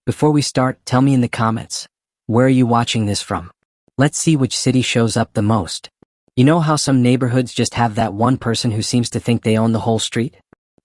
Before we start, tell me in the comments, where are you watching this from? Let's see which city shows up the most. You know how some neighborhoods just have that one person who seems to think they own the whole street?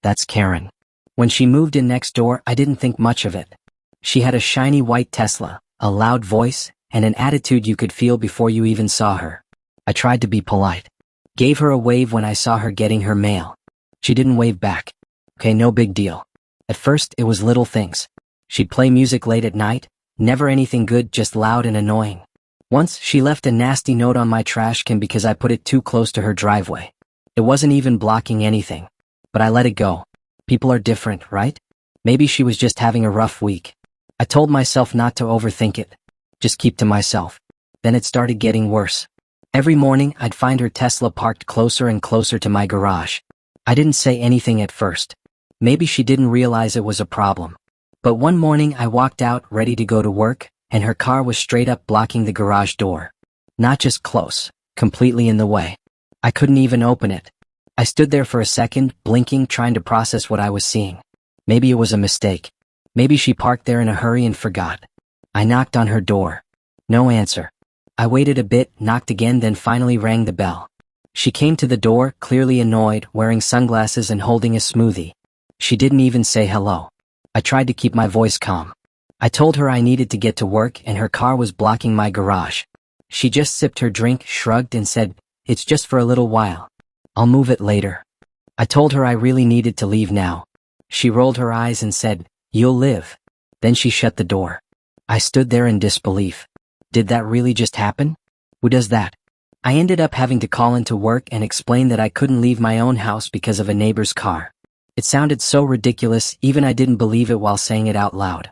That's Karen. When she moved in next door, I didn't think much of it. She had a shiny white Tesla, a loud voice, and an attitude you could feel before you even saw her. I tried to be polite. Gave her a wave when I saw her getting her mail. She didn't wave back. Okay, no big deal. At first, it was little things. She'd play music late at night, never anything good, just loud and annoying. Once, she left a nasty note on my trash can because I put it too close to her driveway. It wasn't even blocking anything. But I let it go. People are different, right? Maybe she was just having a rough week. I told myself not to overthink it. Just keep to myself. Then it started getting worse. Every morning, I'd find her Tesla parked closer and closer to my garage. I didn't say anything at first. Maybe she didn't realize it was a problem. But one morning, I walked out ready to go to work, and her car was straight up blocking the garage door. Not just close, completely in the way. I couldn't even open it. I stood there for a second, blinking, trying to process what I was seeing. Maybe it was a mistake. Maybe she parked there in a hurry and forgot. I knocked on her door. No answer. I waited a bit, knocked again, then finally rang the bell. She came to the door, clearly annoyed, wearing sunglasses and holding a smoothie. She didn't even say hello. I tried to keep my voice calm. I told her I needed to get to work and her car was blocking my garage. She just sipped her drink, shrugged and said, "It's just for a little while. I'll move it later." I told her I really needed to leave now. She rolled her eyes and said, "You'll live." Then she shut the door. I stood there in disbelief. Did that really just happen? Who does that? I ended up having to call into work and explain that I couldn't leave my own house because of a neighbor's car. It sounded so ridiculous, even I didn't believe it while saying it out loud.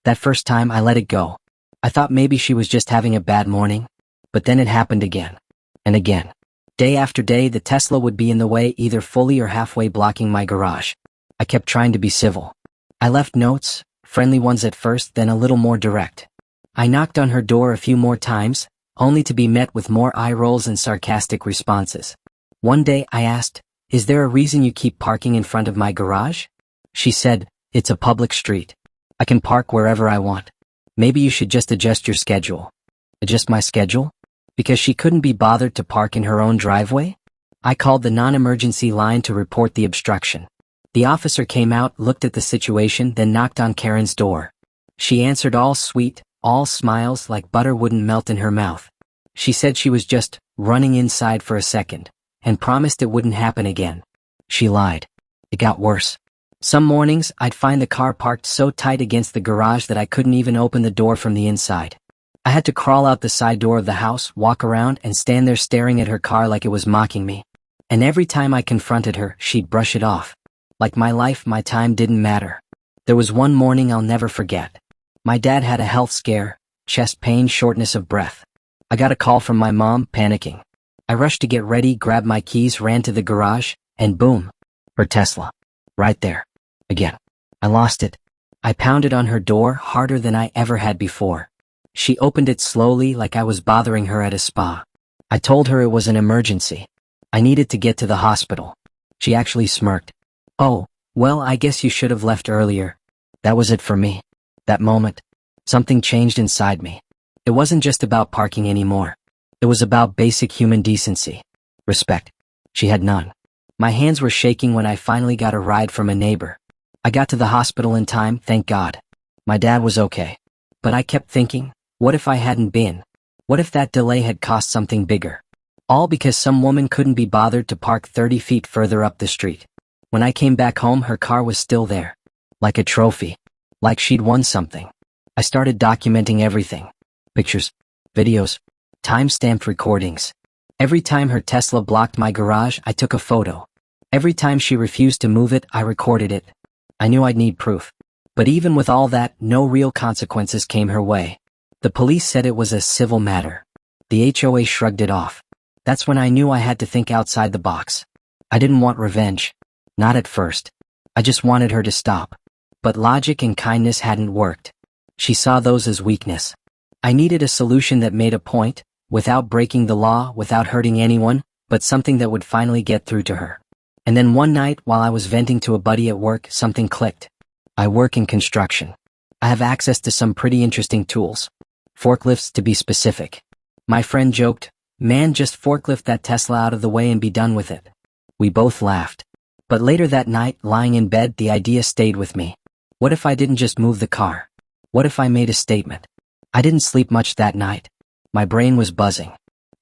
That first time I let it go. I thought maybe she was just having a bad morning. But then it happened again. And again. Day after day, the Tesla would be in the way, either fully or halfway blocking my garage. I kept trying to be civil. I left notes, friendly ones at first, then a little more direct. I knocked on her door a few more times, only to be met with more eye rolls and sarcastic responses. One day I asked, "Is there a reason you keep parking in front of my garage?" She said, "It's a public street. I can park wherever I want. Maybe you should just adjust your schedule." Adjust my schedule? Because she couldn't be bothered to park in her own driveway? I called the non-emergency line to report the obstruction. The officer came out, looked at the situation, then knocked on Karen's door. She answered, all sweet, all smiles, like butter wouldn't melt in her mouth. She said she was just running inside for a second, and promised it wouldn't happen again. She lied. It got worse. Some mornings, I'd find the car parked so tight against the garage that I couldn't even open the door from the inside. I had to crawl out the side door of the house, walk around, and stand there staring at her car like it was mocking me. And every time I confronted her, she'd brush it off. Like my life, my time didn't matter. There was one morning I'll never forget. My dad had a health scare, chest pain, shortness of breath. I got a call from my mom, panicking. I rushed to get ready, grabbed my keys, ran to the garage, and boom, her Tesla. Right there. Again. I lost it. I pounded on her door harder than I ever had before. She opened it slowly, like I was bothering her at a spa. I told her it was an emergency. I needed to get to the hospital. She actually smirked. "Oh, well, I guess you should have left earlier." That was it for me. That moment. Something changed inside me. It wasn't just about parking anymore. It was about basic human decency. Respect. She had none. My hands were shaking when I finally got a ride from a neighbor. I got to the hospital in time, thank God. My dad was okay. But I kept thinking, what if I hadn't been? What if that delay had cost something bigger? All because some woman couldn't be bothered to park 30 feet further up the street. When I came back home, her car was still there. Like a trophy. Like she'd won something. I started documenting everything. Pictures, videos, time-stamped recordings. Every time her Tesla blocked my garage, I took a photo. Every time she refused to move it, I recorded it. I knew I'd need proof. But even with all that, no real consequences came her way. The police said it was a civil matter. The HOA shrugged it off. That's when I knew I had to think outside the box. I didn't want revenge. Not at first. I just wanted her to stop. But logic and kindness hadn't worked. She saw those as weakness. I needed a solution that made a point, without breaking the law, without hurting anyone, but something that would finally get through to her. And then one night, while I was venting to a buddy at work, something clicked. I work in construction. I have access to some pretty interesting tools. Forklifts, to be specific. My friend joked, "Man, just forklift that Tesla out of the way and be done with it." We both laughed. But later that night, lying in bed, the idea stayed with me. What if I didn't just move the car? What if I made a statement? I didn't sleep much that night. My brain was buzzing.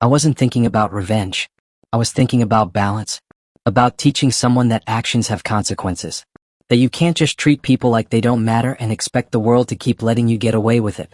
I wasn't thinking about revenge. I was thinking about balance. About teaching someone that actions have consequences. That you can't just treat people like they don't matter and expect the world to keep letting you get away with it.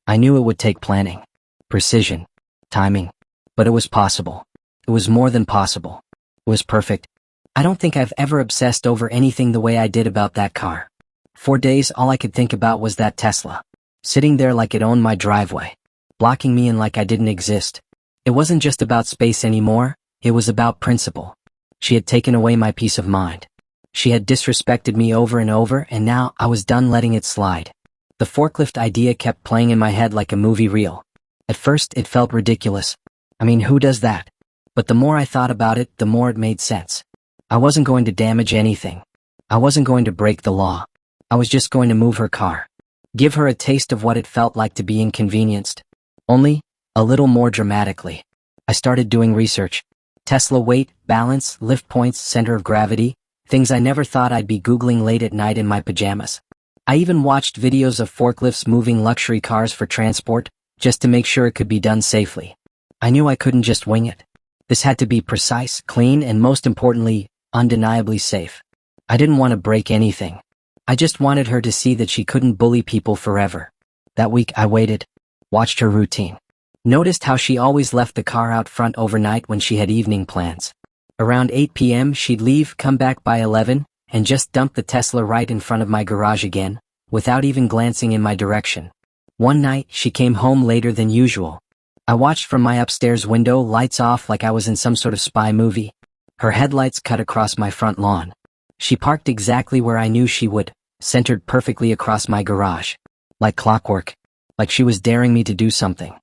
I knew it would take planning, precision, timing. But it was possible. It was more than possible. It was perfect. I don't think I've ever obsessed over anything the way I did about that car. For days, all I could think about was that Tesla. Sitting there like it owned my driveway. Blocking me in like I didn't exist. It wasn't just about space anymore, it was about principle. She had taken away my peace of mind. She had disrespected me over and over, and now I was done letting it slide. The forklift idea kept playing in my head like a movie reel. At first, it felt ridiculous. I mean, who does that? But the more I thought about it, the more it made sense. I wasn't going to damage anything. I wasn't going to break the law. I was just going to move her car. Give her a taste of what it felt like to be inconvenienced. Only, a little more dramatically. I started doing research. Tesla weight, balance, lift points, center of gravity, things I never thought I'd be Googling late at night in my pajamas. I even watched videos of forklifts moving luxury cars for transport, just to make sure it could be done safely. I knew I couldn't just wing it. This had to be precise, clean, and most importantly, undeniably safe. I didn't want to break anything. I just wanted her to see that she couldn't bully people forever. That week I waited, watched her routine. Noticed how she always left the car out front overnight when she had evening plans. Around 8 p.m. she'd leave, come back by 11, and just dump the Tesla right in front of my garage again, without even glancing in my direction. One night, she came home later than usual. I watched from my upstairs window, lights off like I was in some sort of spy movie. Her headlights cut across my front lawn. She parked exactly where I knew she would, centered perfectly across my garage. Like clockwork. Like she was daring me to do something.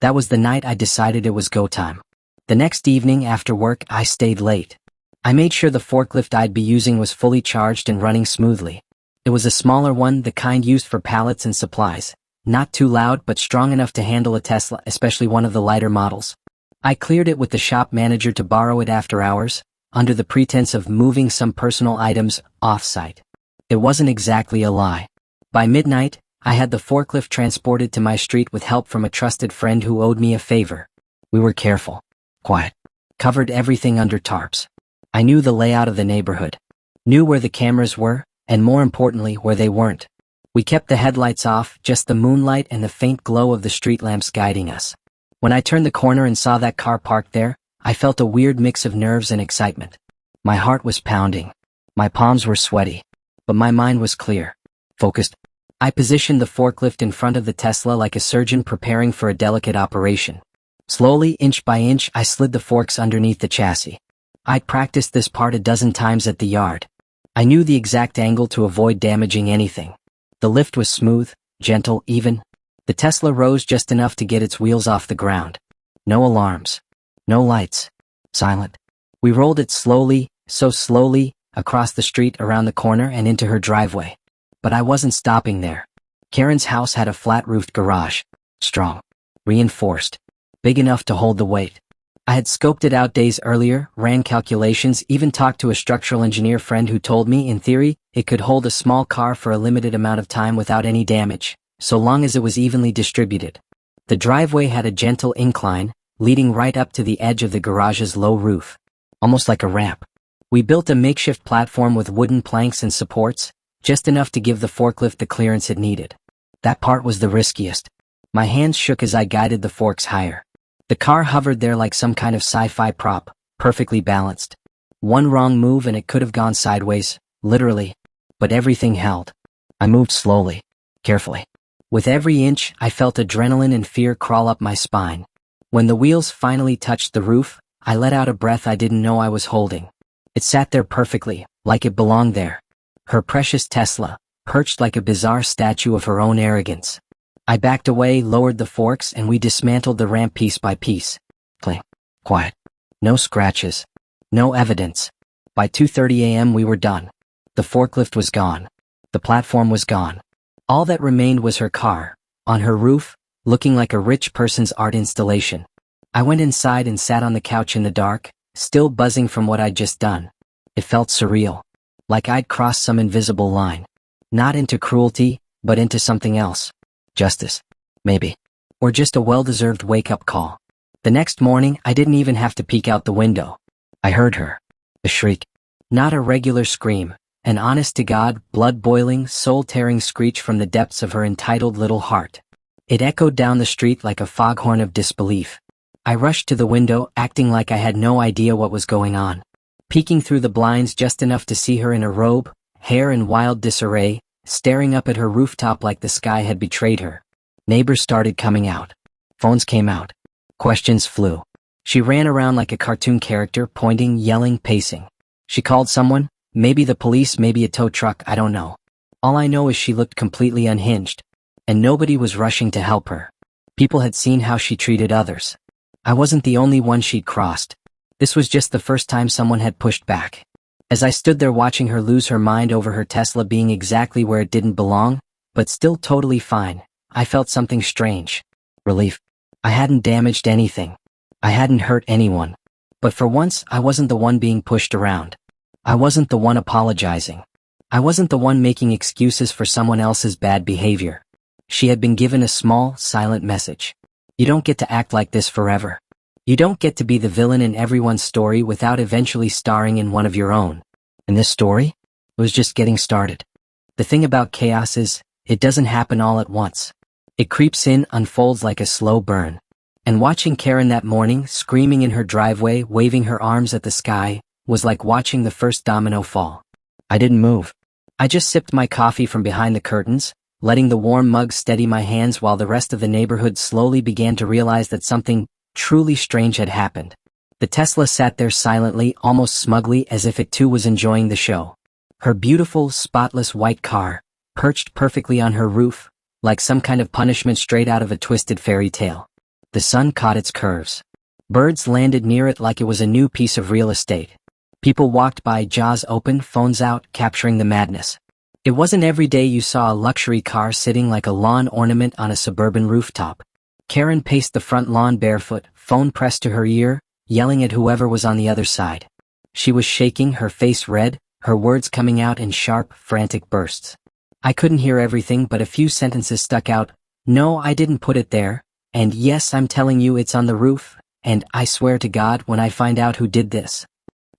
That was the night I decided it was go time. The next evening after work, I stayed late. I made sure the forklift I'd be using was fully charged and running smoothly. It was a smaller one, the kind used for pallets and supplies. Not too loud, but strong enough to handle a Tesla, especially one of the lighter models. I cleared it with the shop manager to borrow it after hours, under the pretense of moving some personal items off-site. It wasn't exactly a lie. By midnight, I had the forklift transported to my street with help from a trusted friend who owed me a favor. We were careful, quiet, covered everything under tarps. I knew the layout of the neighborhood, knew where the cameras were, and more importantly, where they weren't. We kept the headlights off, just the moonlight and the faint glow of the street lamps guiding us. When I turned the corner and saw that car parked there, I felt a weird mix of nerves and excitement. My heart was pounding. My palms were sweaty. But my mind was clear, focused. I positioned the forklift in front of the Tesla like a surgeon preparing for a delicate operation. Slowly, inch by inch, I slid the forks underneath the chassis. I'd practiced this part a dozen times at the yard. I knew the exact angle to avoid damaging anything. The lift was smooth, gentle, even. The Tesla rose just enough to get its wheels off the ground. No alarms. No lights. Silent. We rolled it slowly, so slowly, across the street, around the corner, and into her driveway. But I wasn't stopping there. Karen's house had a flat-roofed garage. Strong. Reinforced. Big enough to hold the weight. I had scoped it out days earlier, ran calculations, even talked to a structural engineer friend who told me, in theory, it could hold a small car for a limited amount of time without any damage, so long as it was evenly distributed. The driveway had a gentle incline, leading right up to the edge of the garage's low roof. Almost like a ramp. We built a makeshift platform with wooden planks and supports, just enough to give the forklift the clearance it needed. That part was the riskiest. My hands shook as I guided the forks higher. The car hovered there like some kind of sci-fi prop, perfectly balanced. One wrong move and it could have gone sideways, literally. But everything held. I moved slowly, carefully. With every inch, I felt adrenaline and fear crawl up my spine. When the wheels finally touched the roof, I let out a breath I didn't know I was holding. It sat there perfectly, like it belonged there. Her precious Tesla, perched like a bizarre statue of her own arrogance. I backed away, lowered the forks, and we dismantled the ramp piece by piece. Cling. Quiet. No scratches. No evidence. By 2:30 a.m. we were done. The forklift was gone. The platform was gone. All that remained was her car, on her roof, looking like a rich person's art installation. I went inside and sat on the couch in the dark, still buzzing from what I'd just done. It felt surreal. Like I'd crossed some invisible line. Not into cruelty, but into something else. Justice. Maybe. Or just a well-deserved wake-up call. The next morning, I didn't even have to peek out the window. I heard her. A shriek. Not a regular scream. An honest-to-God, blood-boiling, soul-tearing screech from the depths of her entitled little heart. It echoed down the street like a foghorn of disbelief. I rushed to the window, acting like I had no idea what was going on. Peeking through the blinds just enough to see her in a robe, hair in wild disarray, staring up at her rooftop like the sky had betrayed her. Neighbors started coming out. Phones came out. Questions flew. She ran around like a cartoon character, pointing, yelling, pacing. She called someone, maybe the police, maybe a tow truck, I don't know. All I know is she looked completely unhinged. And nobody was rushing to help her. People had seen how she treated others. I wasn't the only one she'd crossed. This was just the first time someone had pushed back. As I stood there watching her lose her mind over her Tesla being exactly where it didn't belong, but still totally fine, I felt something strange. Relief. I hadn't damaged anything. I hadn't hurt anyone. But for once, I wasn't the one being pushed around. I wasn't the one apologizing. I wasn't the one making excuses for someone else's bad behavior. She had been given a small, silent message. You don't get to act like this forever. You don't get to be the villain in everyone's story without eventually starring in one of your own. And this story was just getting started. The thing about chaos is, it doesn't happen all at once. It creeps in, unfolds like a slow burn. And watching Karen that morning, screaming in her driveway, waving her arms at the sky, was like watching the first domino fall. I didn't move. I just sipped my coffee from behind the curtains, letting the warm mug steady my hands while the rest of the neighborhood slowly began to realize that something truly strange had happened. The Tesla sat there silently, almost smugly, as if it too was enjoying the show. Her beautiful, spotless white car, perched perfectly on her roof, like some kind of punishment straight out of a twisted fairy tale. The sun caught its curves. Birds landed near it like it was a new piece of real estate. People walked by, jaws open, phones out, capturing the madness. It wasn't every day you saw a luxury car sitting like a lawn ornament on a suburban rooftop. Karen paced the front lawn barefoot, phone pressed to her ear, yelling at whoever was on the other side. She was shaking, her face red, her words coming out in sharp, frantic bursts. I couldn't hear everything, but a few sentences stuck out. No, I didn't put it there. And yes, I'm telling you it's on the roof. And I swear to God when I find out who did this.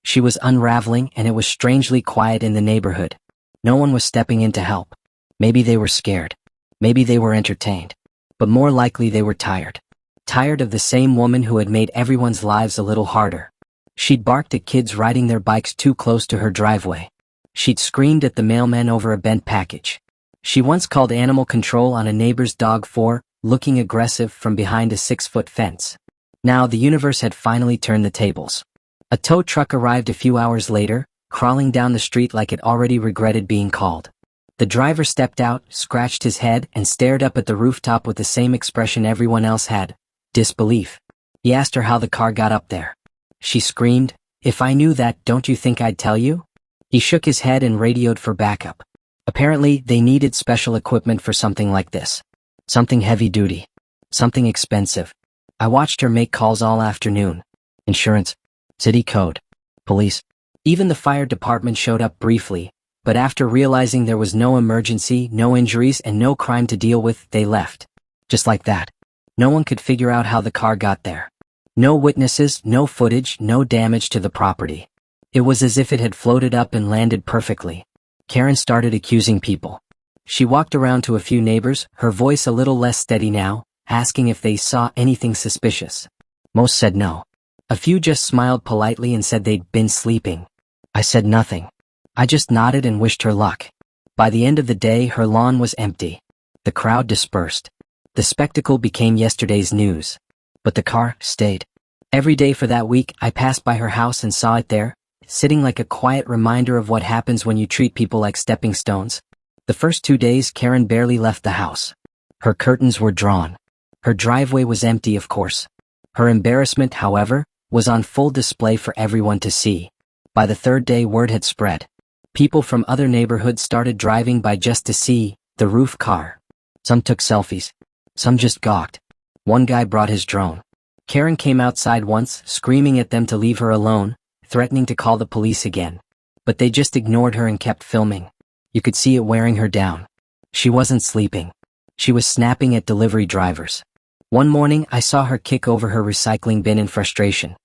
She was unraveling, and it was strangely quiet in the neighborhood. No one was stepping in to help. Maybe they were scared. Maybe they were entertained. But more likely they were tired. Tired of the same woman who had made everyone's lives a little harder. She'd barked at kids riding their bikes too close to her driveway. She'd screamed at the mailman over a bent package. She once called animal control on a neighbor's dog for looking aggressive from behind a 6-foot fence. Now the universe had finally turned the tables. A tow truck arrived a few hours later, crawling down the street like it already regretted being called. The driver stepped out, scratched his head, and stared up at the rooftop with the same expression everyone else had, disbelief. He asked her how the car got up there. She screamed, "If I knew that, don't you think I'd tell you?" He shook his head and radioed for backup. Apparently, they needed special equipment for something like this. Something heavy-duty. Something expensive. I watched her make calls all afternoon. Insurance. City code. Police. Even the fire department showed up briefly, but after realizing there was no emergency, no injuries, and no crime to deal with, they left. Just like that. No one could figure out how the car got there. No witnesses, no footage, no damage to the property. It was as if it had floated up and landed perfectly. Karen started accusing people. She walked around to a few neighbors, her voice a little less steady now, asking if they saw anything suspicious. Most said no. A few just smiled politely and said they'd been sleeping. I said nothing. I just nodded and wished her luck. By the end of the day, her lawn was empty. The crowd dispersed. The spectacle became yesterday's news. But the car stayed. Every day for that week, I passed by her house and saw it there, sitting like a quiet reminder of what happens when you treat people like stepping stones. The first 2 days, Karen barely left the house. Her curtains were drawn. Her driveway was empty, of course. Her embarrassment, however, was on full display for everyone to see. By the third day, word had spread. People from other neighborhoods started driving by just to see, the roof car. Some took selfies. Some just gawked. One guy brought his drone. Karen came outside once, screaming at them to leave her alone, threatening to call the police again. But they just ignored her and kept filming. You could see it wearing her down. She wasn't sleeping. She was snapping at delivery drivers. One morning I saw her kick over her recycling bin in frustration.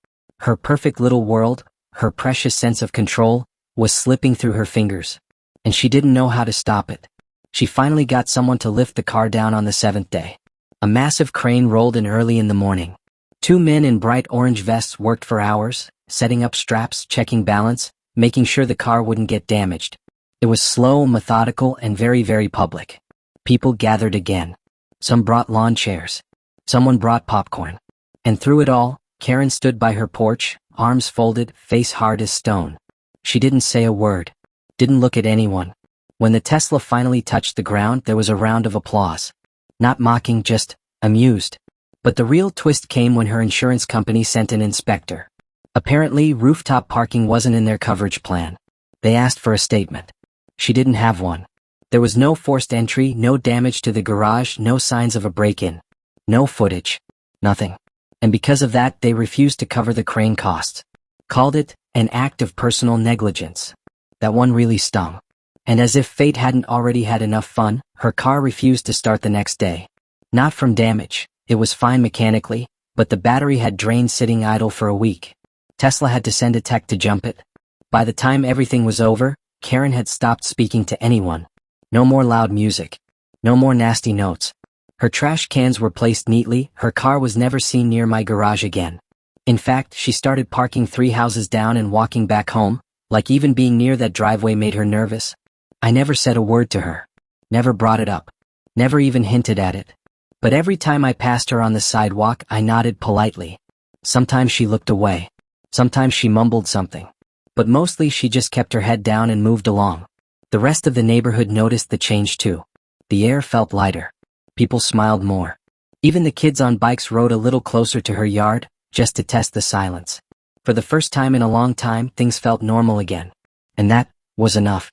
Her perfect little world, her precious sense of control, was slipping through her fingers. And she didn't know how to stop it. She finally got someone to lift the car down on the 7th day. A massive crane rolled in early in the morning. 2 men in bright orange vests worked for hours, setting up straps, checking balance, making sure the car wouldn't get damaged. It was slow, methodical, and very, very public. People gathered again. Some brought lawn chairs. Someone brought popcorn. And through it all, Karen stood by her porch, arms folded, face hard as stone. She didn't say a word. Didn't look at anyone. When the Tesla finally touched the ground, there was a round of applause. Not mocking, just amused. But the real twist came when her insurance company sent an inspector. Apparently, rooftop parking wasn't in their coverage plan. They asked for a statement. She didn't have one. There was no forced entry, no damage to the garage, no signs of a break-in. No footage. Nothing. And because of that, they refused to cover the crane costs. Called it an act of personal negligence. That one really stung. And as if fate hadn't already had enough fun, her car refused to start the next day. Not from damage. It was fine mechanically, but the battery had drained sitting idle for a week. Tesla had to send a tech to jump it. By the time everything was over, Karen had stopped speaking to anyone. No more loud music. No more nasty notes. Her trash cans were placed neatly, her car was never seen near my garage again. In fact, she started parking 3 houses down and walking back home, like even being near that driveway made her nervous. I never said a word to her. Never brought it up. Never even hinted at it. But every time I passed her on the sidewalk, I nodded politely. Sometimes she looked away. Sometimes she mumbled something. But mostly she just kept her head down and moved along. The rest of the neighborhood noticed the change too. The air felt lighter. People smiled more. Even the kids on bikes rode a little closer to her yard, just to test the silence. For the first time in a long time, things felt normal again. And that was enough.